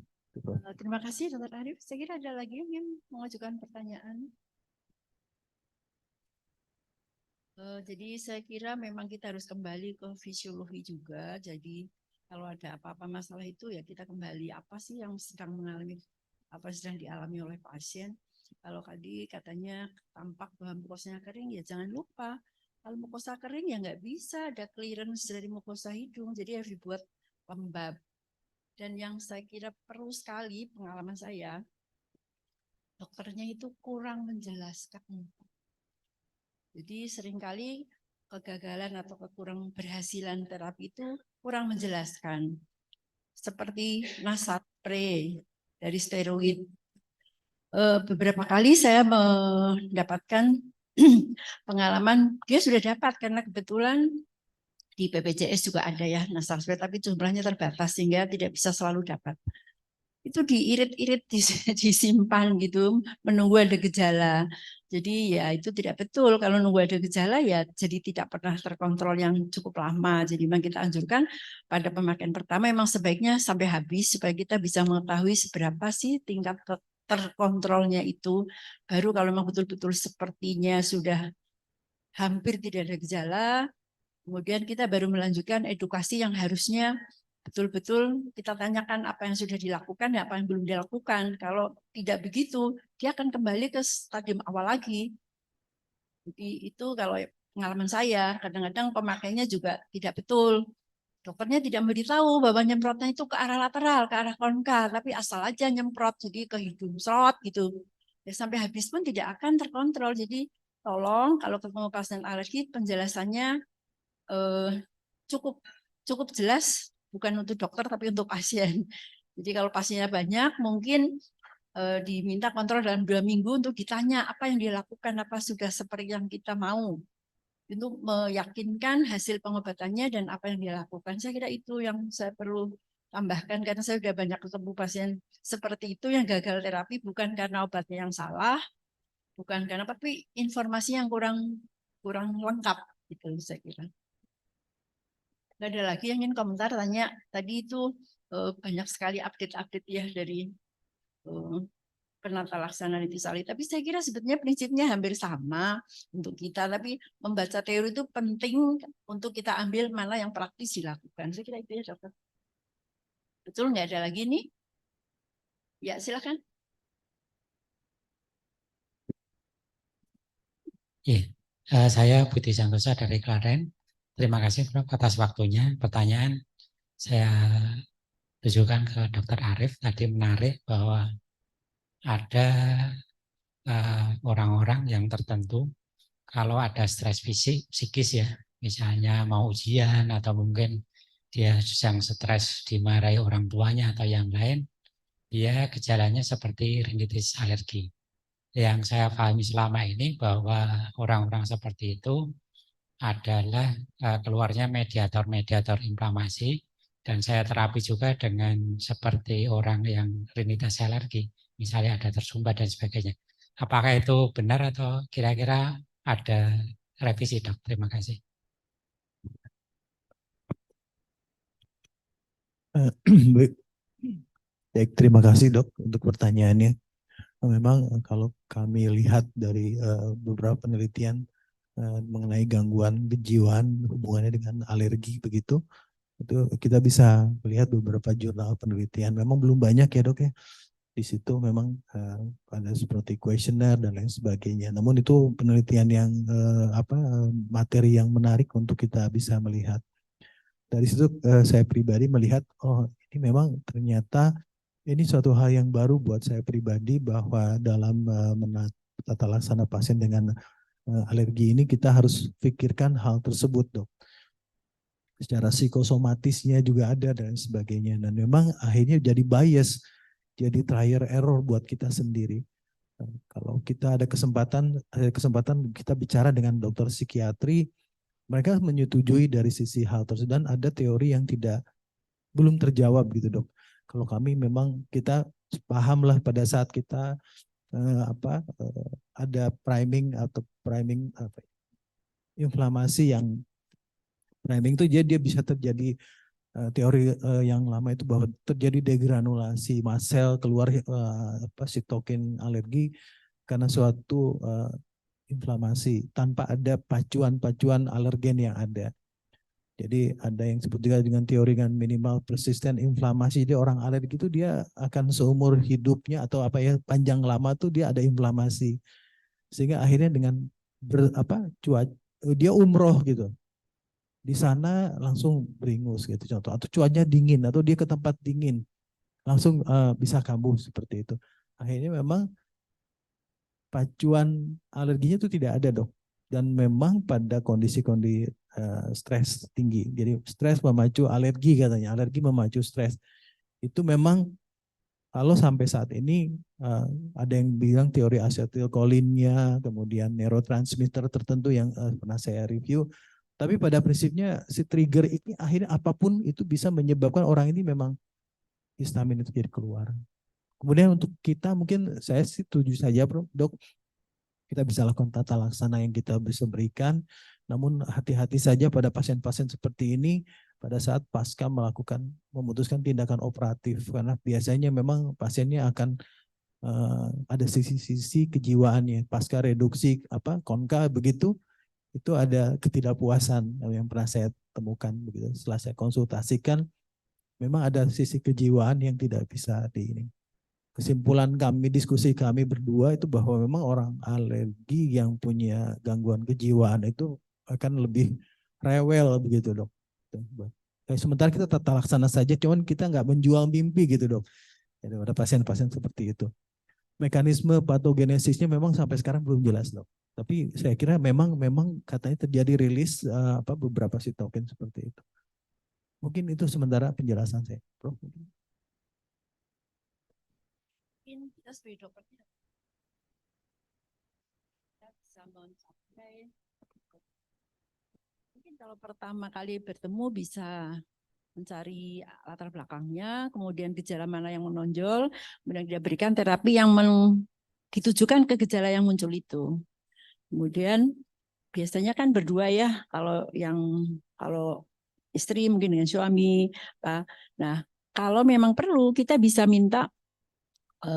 Terima kasih Dr. Arif. Saya kira ada lagi yang ingin mengajukan pertanyaan. Jadi saya kira memang kita harus kembali ke fisiologi juga. Jadi kalau ada apa-apa masalah itu ya kita kembali apa sih yang sedang dialami oleh pasien. Kalau tadi katanya tampak bahwa mukosanya kering ya jangan lupa. Kalau mukosa kering ya nggak bisa ada clearance dari mukosa hidung. Jadi harus dibuat lembab. Dan yang saya kira perlu sekali pengalaman saya, dokternya itu kurang menjelaskan. Jadi seringkali kegagalan atau kekurang berhasilan terapi itu kurang menjelaskan. Seperti nasal spray dari steroid. Beberapa kali saya mendapatkan pengalaman, dia sudah dapat karena kebetulan di BPJS juga ada ya nasal spray, tapi jumlahnya terbatas sehingga tidak bisa selalu dapat. Itu diirit-irit disimpan gitu, menunggu ada gejala. Jadi ya itu tidak betul. Kalau nunggu ada gejala ya jadi tidak pernah terkontrol yang cukup lama. Jadi memang kita anjurkan pada pemakaian pertama memang sebaiknya sampai habis supaya kita bisa mengetahui seberapa sih tingkat terkontrolnya itu. Baru kalau memang betul-betul sepertinya sudah hampir tidak ada gejala, kemudian kita baru melanjutkan edukasi yang harusnya betul-betul kita tanyakan apa yang sudah dilakukan dan apa yang belum dilakukan. Kalau tidak begitu, dia akan kembali ke stadium awal lagi. Jadi itu kalau pengalaman saya, kadang-kadang pemakainya juga tidak betul. Dokternya tidak memberitahu bahwa nyemprotnya itu ke arah lateral, ke arah konka, tapi asal aja nyemprot, jadi ke hidung serot gitu. Ya, sampai habis pun tidak akan terkontrol. Jadi tolong kalau ketemu pasien alergi, penjelasannya cukup jelas, bukan untuk dokter tapi untuk pasien. Jadi kalau pasiennya banyak mungkin diminta kontrol dalam 2 minggu untuk ditanya apa yang dilakukan, apa sudah seperti yang kita mau, untuk meyakinkan hasil pengobatannya dan apa yang dilakukan. Saya kira itu yang saya perlu tambahkan karena saya sudah banyak ketemu pasien seperti itu yang gagal terapi bukan karena obatnya yang salah, bukan karena tapi informasi yang kurang lengkap gitu saya kira. Nggak ada lagi yang ingin komentar, tanya. Tadi itu banyak sekali update-update ya dari penata laksanaan Intisari. Tapi saya kira sebetulnya prinsipnya hampir sama untuk kita. Tapi membaca teori itu penting untuk kita ambil mana yang praktis dilakukan. Saya kira itu ya dokter. Betul, nggak ada lagi nih? Ya silakan. Saya Budi Santosa dari Klaten. Terima kasih Prof atas waktunya. Pertanyaan saya tujukan ke Dr. Arif. Tadi menarik bahwa ada orang-orang yang tertentu kalau ada stres fisik, psikis ya, misalnya mau ujian atau mungkin dia sedang stres dimarahi orang tuanya atau yang lain, dia gejalanya seperti rinitis alergi. Yang saya pahami selama ini bahwa orang-orang seperti itu adalah keluarnya mediator-mediator inflamasi, dan saya terapi juga dengan seperti orang yang rinitis alergi, misalnya ada tersumbat dan sebagainya. Apakah itu benar atau kira-kira ada revisi, Dok? Terima kasih. Baik, baik, terima kasih Dok untuk pertanyaannya. Memang kalau kami lihat dari beberapa penelitian mengenai gangguan kejiwaan hubungannya dengan alergi begitu, itu kita bisa melihat beberapa jurnal penelitian. Memang belum banyak ya Dok ya. Di situ memang ada seperti kuesioner dan lain sebagainya. Namun itu penelitian yang materi yang menarik untuk kita bisa melihat. Dari situ saya pribadi melihat, oh ini memang ternyata ini suatu hal yang baru buat saya pribadi, bahwa dalam tata laksana pasien dengan alergi ini kita harus pikirkan hal tersebut Dok. Secara psikosomatisnya juga ada dan sebagainya. Dan memang akhirnya jadi bias, jadi trial error buat kita sendiri. Kalau kita ada kesempatan kita bicara dengan dokter psikiatri, mereka menyetujui dari sisi hal tersebut, dan ada teori yang belum terjawab gitu Dok. Kalau kami memang kita pahamlah pada saat kita ada priming inflamasi yang priming itu dia bisa terjadi teori yang lama itu bahwa terjadi degranulasi mast sel, keluar sitokin alergi karena suatu inflamasi tanpa ada pacuan alergen yang ada. Jadi ada yang disebut juga dengan teori dengan minimal persisten inflamasi. Jadi orang alergi itu dia akan seumur hidupnya atau panjang lama tuh dia ada inflamasi. Sehingga akhirnya dengan dia umroh gitu. Di sana langsung beringus gitu contoh, atau cuaca dingin atau dia ke tempat dingin langsung bisa kambuh seperti itu. Akhirnya memang pacuan alerginya itu tidak ada Dok. Dan memang pada kondisi-kondisi stres tinggi. Jadi stres memacu alergi katanya, alergi memacu stres. Itu memang kalau sampai saat ini ada yang bilang teori asetilkolinnya, kemudian neurotransmitter tertentu yang pernah saya review. Tapi pada prinsipnya si trigger ini akhirnya apapun itu bisa menyebabkan orang ini memang histamin itu jadi keluar. Kemudian untuk kita mungkin saya setuju saja Dok, kita bisa lakukan tata laksana yang kita bisa berikan. Namun hati-hati saja pada pasien-pasien seperti ini pada saat pasca memutuskan tindakan operatif, karena biasanya memang pasiennya akan ada sisi-sisi kejiwaannya pasca reduksi konka begitu, itu ada ketidakpuasan yang pernah saya temukan begitu. Setelah saya konsultasikan, memang ada sisi kejiwaan yang tidak bisa Kesimpulan kami, diskusi kami berdua itu bahwa memang orang alergi yang punya gangguan kejiwaan itu akan lebih rewel begitu Dok. Sementara kita tata laksana saja, cuman kita nggak menjual mimpi gitu Dok. Jadi ada pasien-pasien seperti itu. Mekanisme patogenesisnya memang sampai sekarang belum jelas Dok. Tapi saya kira memang katanya terjadi rilis beberapa sitokin seperti itu. Mungkin itu sementara penjelasan saya, Prof. Mungkin kita sebagai dokternya kita bisa mencapai, mungkin kalau pertama kali bertemu bisa mencari latar belakangnya, kemudian gejala mana yang menonjol, kemudian dia berikan terapi yang ditujukan ke gejala yang muncul itu. Kemudian biasanya kan berdua ya, kalau istri mungkin dengan suami. Nah, kalau memang perlu kita bisa minta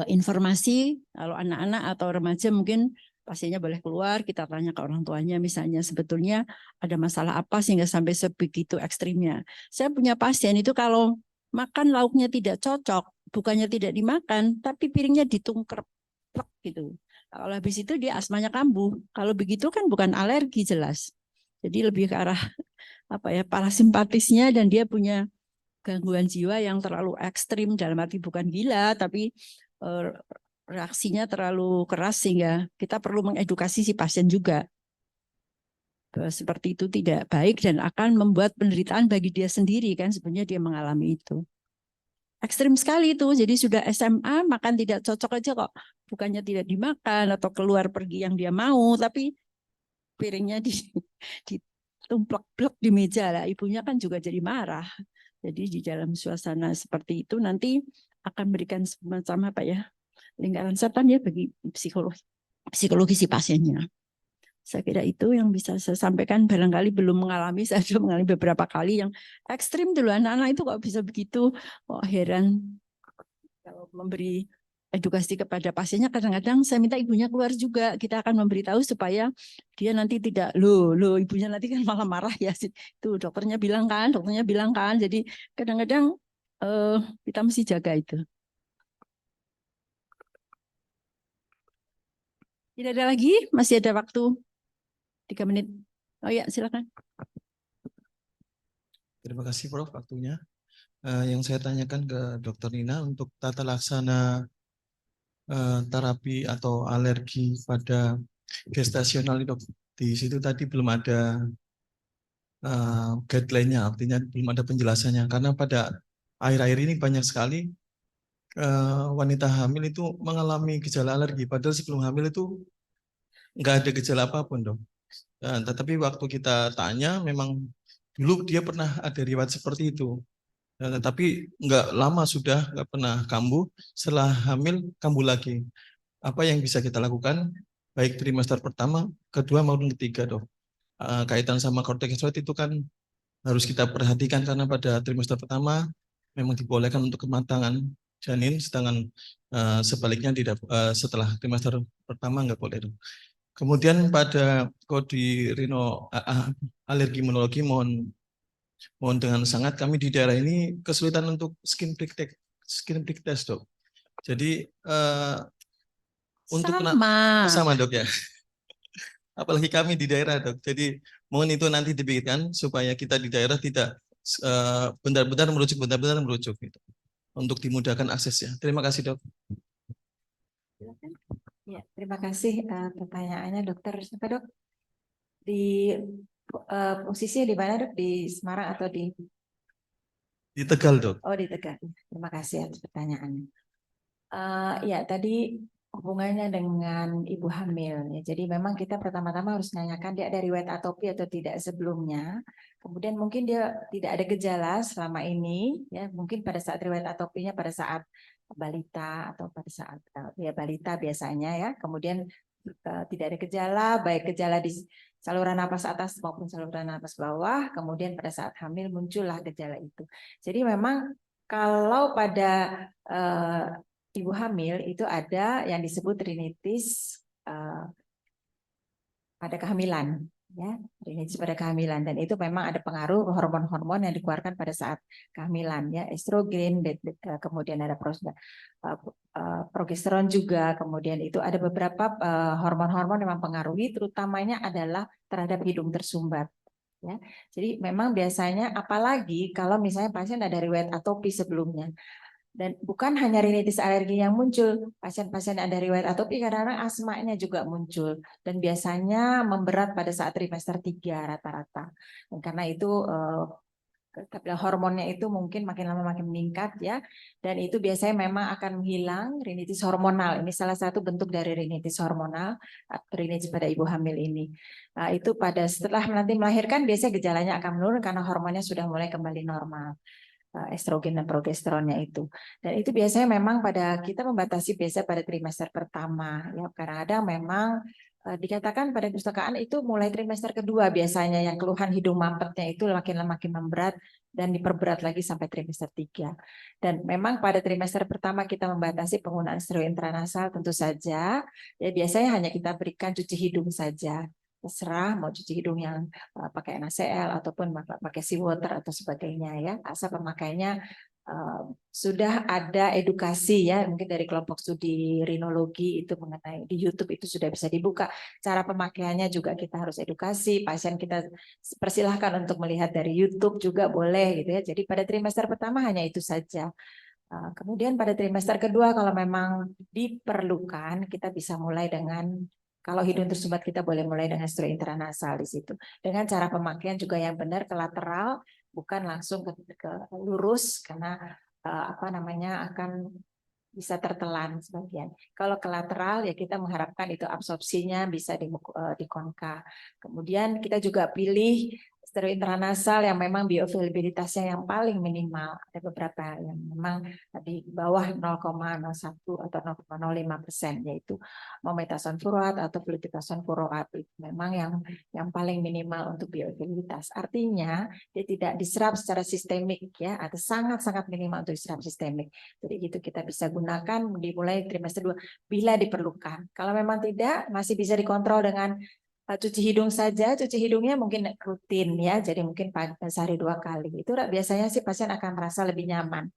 informasi, kalau anak-anak atau remaja mungkin pasiennya boleh keluar, kita tanya ke orang tuanya misalnya sebetulnya ada masalah apa sehingga sampai sebegitu ekstrimnya. Saya punya pasien itu kalau makan lauknya tidak cocok, bukannya tidak dimakan, tapi piringnya ditungkrep gitu. Kalau habis itu dia asmanya kambuh. Kalau begitu kan bukan alergi jelas. Jadi lebih ke arah parasimpatisnya, dan dia punya gangguan jiwa yang terlalu ekstrim, dalam arti bukan gila tapi reaksinya terlalu keras sehingga kita perlu mengedukasi si pasien juga bahwa seperti itu tidak baik dan akan membuat penderitaan bagi dia sendiri, kan sebenarnya dia mengalami itu. Ekstrim sekali itu, jadi sudah SMA makan tidak cocok aja kok, bukannya tidak dimakan atau keluar pergi yang dia mau, tapi piringnya ditumplek-plek di meja lah, ibunya kan juga jadi marah. Jadi di dalam suasana seperti itu nanti akan memberikan semacam lingkaran setan ya bagi psikologi si pasiennya. Saya kira itu yang bisa saya sampaikan, barangkali belum mengalami, saya sudah mengalami beberapa kali yang ekstrim dulu, anak-anak itu kok bisa begitu, kok heran. Kalau memberi edukasi kepada pasiennya, kadang-kadang saya minta ibunya keluar juga, kita akan memberitahu supaya dia nanti tidak, loh ibunya nanti kan malah marah ya, itu dokternya bilang kan, jadi kadang-kadang kita mesti jaga itu. Tidak ada lagi, masih ada waktu 3 menit. Oh ya, silakan. Terima kasih Prof waktunya. Yang saya tanyakan ke Dr. Nina untuk tata laksana terapi atau alergi pada gestasional itu, di situ tadi belum ada guideline-nya, artinya belum ada penjelasannya. Karena pada akhir-akhir ini banyak sekali wanita hamil itu mengalami gejala alergi, padahal sebelum hamil itu nggak ada gejala apapun, dok. Tetapi waktu kita tanya, memang dulu dia pernah ada riwayat seperti itu. Tetapi nggak lama sudah nggak pernah kambuh, setelah hamil kambuh lagi. Apa yang bisa kita lakukan, baik trimester pertama, kedua maupun ketiga, dok? Kaitan sama corticosteroid itu kan harus kita perhatikan karena pada trimester pertama memang dibolehkan untuk kematangan janin, sedangkan sebaliknya tidak, setelah trimester pertama nggak boleh, dok. Kemudian pada kode rino alergi imunologi, mohon dengan sangat kami di daerah ini kesulitan untuk skin prick test, dok. Jadi untuk sama dok ya. Apalagi kami di daerah, dok. Jadi mohon itu nanti dipikirkan supaya kita di daerah tidak benar-benar merujuk gitu, untuk dimudahkan aksesnya. Terima kasih, dok. Ya, terima kasih pertanyaannya, dokter. Siapa, dok? Di posisinya di mana, dok? Di Semarang atau di Tegal, dok. Oh, di Tegal. Terima kasih atas pertanyaannya. Ya, tadi hubungannya dengan ibu hamil. Ya, jadi memang kita pertama-tama harus menanyakan dia ada riwayat atopi atau tidak sebelumnya. Kemudian mungkin dia tidak ada gejala selama ini. Ya, mungkin pada saat riwayat atopinya pada saat balita atau pada saat balita biasanya ya. Kemudian tidak ada gejala, baik gejala di saluran napas atas maupun saluran napas bawah. Kemudian pada saat hamil muncullah gejala itu. Jadi memang kalau pada ibu hamil itu ada yang disebut rinitis pada kehamilan, ya, rinitis pada kehamilan, dan itu memang ada pengaruh hormon-hormon yang dikeluarkan pada saat kehamilan, ya, estrogen, kemudian ada progesteron juga, kemudian itu ada beberapa hormon-hormon yang mempengaruhi, terutamanya adalah terhadap hidung tersumbat. Ya, jadi memang biasanya apalagi kalau misalnya pasien ada riwayat atopi sebelumnya. Dan bukan hanya rinitis alergi yang muncul, pasien-pasien yang ada riwayat atopi kadang-kadang asmanya juga muncul dan biasanya memberat pada saat trimester 3 rata-rata. Dan karena itu hormonnya itu mungkin makin lama makin meningkat, ya, dan itu biasanya memang akan menghilang rinitis hormonal. Ini salah satu bentuk dari rinitis hormonal, rinitis pada ibu hamil ini. Nah, itu pada setelah nanti melahirkan biasanya gejalanya akan menurun karena hormonnya sudah mulai kembali normal, estrogen dan progesteronnya itu. Dan itu biasanya memang pada kita membatasi biasa pada trimester pertama, ya, kadang-kadang memang dikatakan pada perpustakaan itu mulai trimester kedua biasanya yang keluhan hidung mampetnya itu makin memberat dan diperberat lagi sampai trimester 3. Dan memang pada trimester pertama kita membatasi penggunaan steroid intranasal tentu saja, ya, biasanya hanya kita berikan cuci hidung saja. Terserah mau cuci hidung yang pakai NaCl ataupun pakai seawater atau sebagainya, ya, asal pemakainya sudah ada edukasi ya, mungkin dari kelompok studi rinologi itu mengenai di YouTube itu sudah bisa dibuka. Cara pemakaiannya juga kita harus edukasi, pasien kita persilahkan untuk melihat dari YouTube juga boleh gitu ya. Jadi pada trimester pertama hanya itu saja. Kemudian pada trimester kedua kalau memang diperlukan kita bisa mulai dengan, kalau hidung tersumbat kita boleh mulai dengan stroke intranasal di situ. Dengan cara pemakaian juga yang benar ke lateral, bukan langsung ke lurus karena akan bisa tertelan sebagian. Kalau ke lateral ya kita mengharapkan itu absorpsinya bisa di konka. Kemudian kita juga pilih steroid intranasal yang memang bioavailabilitasnya yang paling minimal. Ada beberapa yang memang di bawah 0,01 atau 0,05%, yaitu mometasone furoat atau fluticasone furoat. Itu memang yang paling minimal untuk bioavailabilitas. Artinya dia tidak diserap secara sistemik ya, atau sangat-sangat minimal untuk diserap sistemik. Jadi gitu kita bisa gunakan dimulai trimester 2 bila diperlukan. Kalau memang tidak, masih bisa dikontrol dengan cuci hidung saja. Cuci hidungnya mungkin rutin ya, jadi mungkin sehari 2 kali. Itu biasanya sih pasien akan merasa lebih nyaman.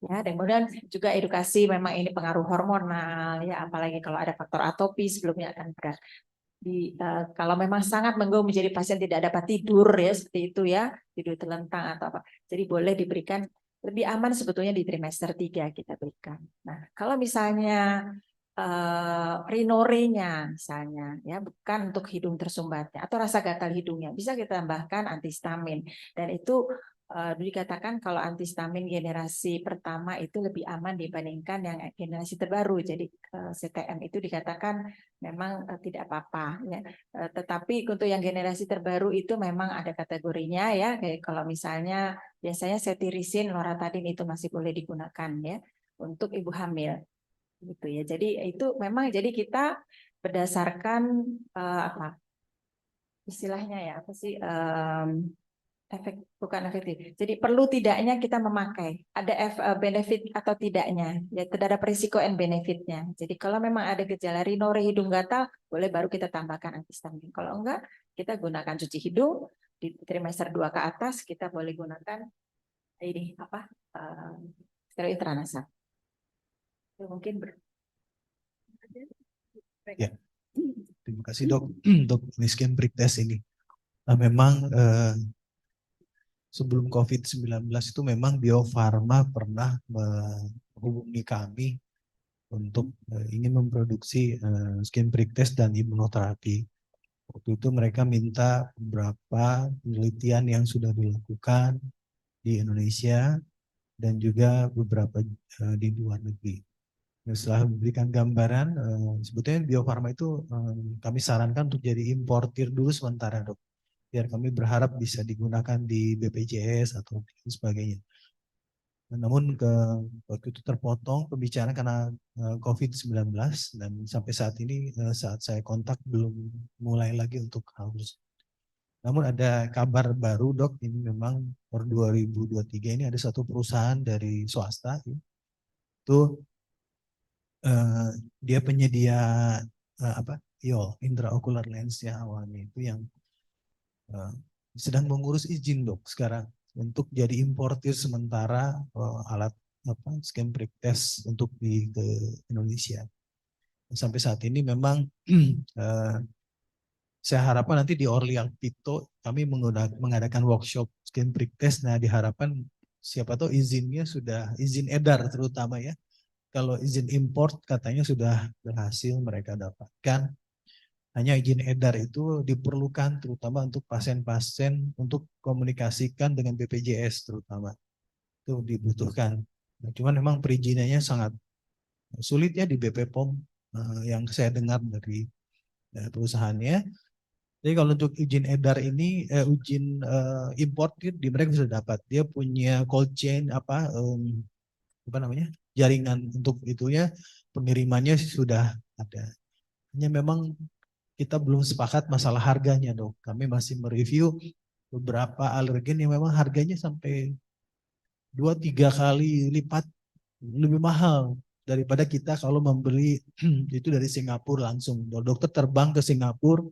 Ya, dan kemudian juga edukasi memang ini pengaruh hormonal ya, apalagi kalau ada faktor atopi sebelumnya akan berat. Kalau memang sangat mengganggu menjadi pasien tidak dapat tidur ya seperti itu ya, tidur telentang atau apa. Jadi boleh diberikan lebih aman sebetulnya di trimester 3 kita berikan. Nah, kalau misalnya rinorenya misalnya ya, bukan untuk hidung tersumbatnya atau rasa gatal hidungnya, bisa kita tambahkan antihistamin, dan itu dikatakan kalau antihistamin generasi pertama itu lebih aman dibandingkan yang generasi terbaru. Jadi CTM itu dikatakan memang tidak apa-apa ya. Tetapi untuk yang generasi terbaru itu memang ada kategorinya ya. Kayak kalau misalnya biasanya cetirizine, loratadin itu masih boleh digunakan ya untuk ibu hamil. Gitu ya. Jadi itu memang jadi kita berdasarkan apa istilahnya ya, apa sih, bukan efektif. Jadi perlu tidaknya kita memakai, ada benefit atau tidaknya, ya terhadap risiko and benefitnya. Jadi kalau memang ada gejala rinore hidung gatal, boleh baru kita tambahkan antihistamin. Kalau enggak, kita gunakan cuci hidung di trimester 2 ke atas, kita boleh gunakan ini apa steroid intranasal. Mungkin Ya, terima kasih dok, untuk scan prick test ini. Nah, memang sebelum COVID-19 itu memang Bio Farma pernah menghubungi kami untuk ingin memproduksi scan prick test dan imunoterapi. Waktu itu mereka minta beberapa penelitian yang sudah dilakukan di Indonesia dan juga beberapa di luar negeri. Setelah memberikan gambaran, sebetulnya Bio Farma itu kami sarankan untuk jadi importir dulu sementara dok, biar kami berharap bisa digunakan di BPJS atau sebagainya. Namun waktu itu terpotong pembicaraan karena COVID-19 dan sampai saat ini saat saya kontak belum mulai lagi untuk hal tersebut. Namun ada kabar baru dok, ini memang per 2023 ini ada satu perusahaan dari swasta itu dia penyedia intraocular lens ya awalnya itu yang sedang mengurus izin dok sekarang untuk jadi importir sementara alat scan prick test untuk ke Indonesia. Sampai saat ini memang saya harapkan nanti di Orly Alpito kami mengadakan workshop scan prick test. Nah diharapkan siapa tahu izinnya sudah izin edar terutama ya. Kalau izin import katanya sudah berhasil mereka dapatkan. Hanya izin edar itu diperlukan terutama untuk pasien-pasien untuk komunikasikan dengan BPJS terutama. Itu dibutuhkan. Nah, cuman memang perizinannya sangat sulit ya di BP POM yang saya dengar dari perusahaannya. Jadi kalau untuk izin edar ini, izin import di mereka sudah dapat. Dia punya cold chain apa namanya? Jaringan untuk itunya, pengirimannya sudah ada. Hanya memang kita belum sepakat masalah harganya dok. Kami masih mereview beberapa alergen yang memang harganya sampai 2-3 kali lipat lebih mahal daripada kita kalau membeli itu dari Singapura langsung. Dokter terbang ke Singapura,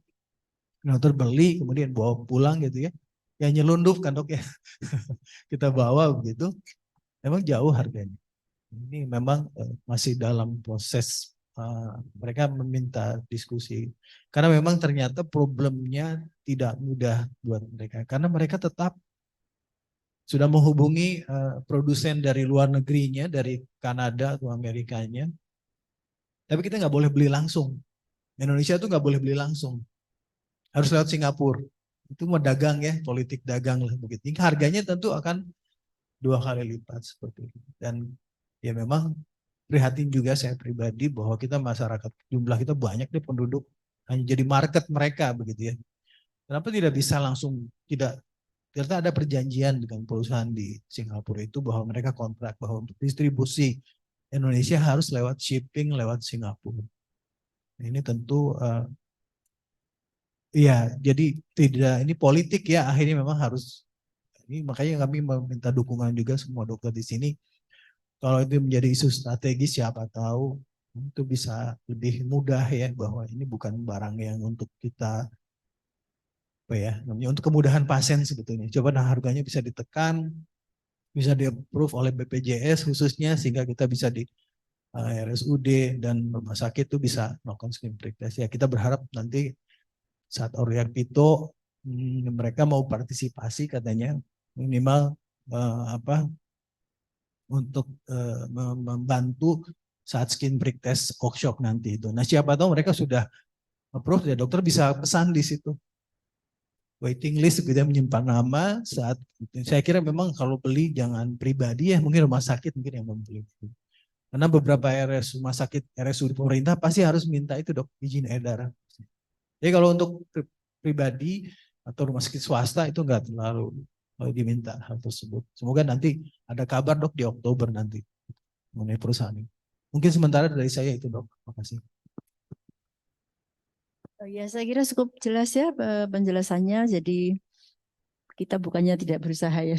dokter beli kemudian bawa pulang gitu ya. Ya nyelundup kan dok ya. Kita bawa begitu. memang jauh harganya. Ini memang masih dalam proses mereka meminta diskusi. Karena memang ternyata problemnya tidak mudah buat mereka. Karena mereka tetap sudah menghubungi produsen dari luar negerinya, dari Kanada atau Amerikanya. Tapi kita nggak boleh beli langsung. Indonesia tuh nggak boleh beli langsung. Harus lewat Singapura. Itu mau dagang ya, politik dagang lah begitu. Harganya tentu akan 2 kali lipat seperti itu. Dan ya memang prihatin juga saya pribadi bahwa kita masyarakat, jumlah kita banyak deh penduduk, hanya jadi market mereka begitu ya. Kenapa tidak bisa langsung, tidak, ternyata ada perjanjian dengan perusahaan di Singapura itu bahwa mereka kontrak bahwa untuk distribusi Indonesia harus lewat shipping lewat Singapura. Ini tentu ya jadi tidak, ini politik ya, akhirnya memang harus, ini makanya kami meminta dukungan juga semua dokter di sini. Kalau itu menjadi isu strategis, siapa tahu itu bisa lebih mudah ya, bahwa ini bukan barang yang untuk kita apa ya namanya, untuk kemudahan pasien sebetulnya. Coba nah harganya bisa ditekan, bisa di-approve oleh BPJS khususnya, sehingga kita bisa di RSUD dan rumah sakit itu bisa melakukan screen prick test. Ya kita berharap nanti saat Oriak Pito mereka mau partisipasi katanya minimal untuk membantu saat skin prick test workshop nanti itu. Nah siapa tahu mereka sudah approve ya, dokter bisa pesan di situ. Waiting list gitu ya, menyimpan nama saat itu. Saya kira memang kalau beli jangan pribadi ya, mungkin rumah sakit mungkin yang membeli. Karena beberapa rumah sakit RSUD pemerintah pasti harus minta itu dok, izin edar. Jadi kalau untuk pribadi atau rumah sakit swasta itu enggak terlalu diminta hal tersebut. Semoga nanti ada kabar dok di Oktober nanti mengenai perusahaan ini. Mungkin sementara dari saya itu dok. Terima kasih. Ya, saya kira cukup jelas ya penjelasannya. Jadi kita bukannya tidak berusaha ya,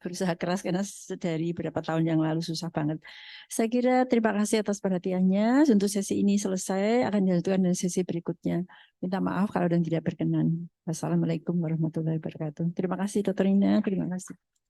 berusaha keras karena dari beberapa tahun yang lalu susah banget. Saya kira terima kasih atas perhatiannya. Untuk sesi ini selesai, akan dilanjutkan dengan sesi berikutnya. Minta maaf kalau ada yang tidak berkenan. Wassalamualaikum warahmatullahi wabarakatuh. Terima kasih Dr. Rina, terima kasih.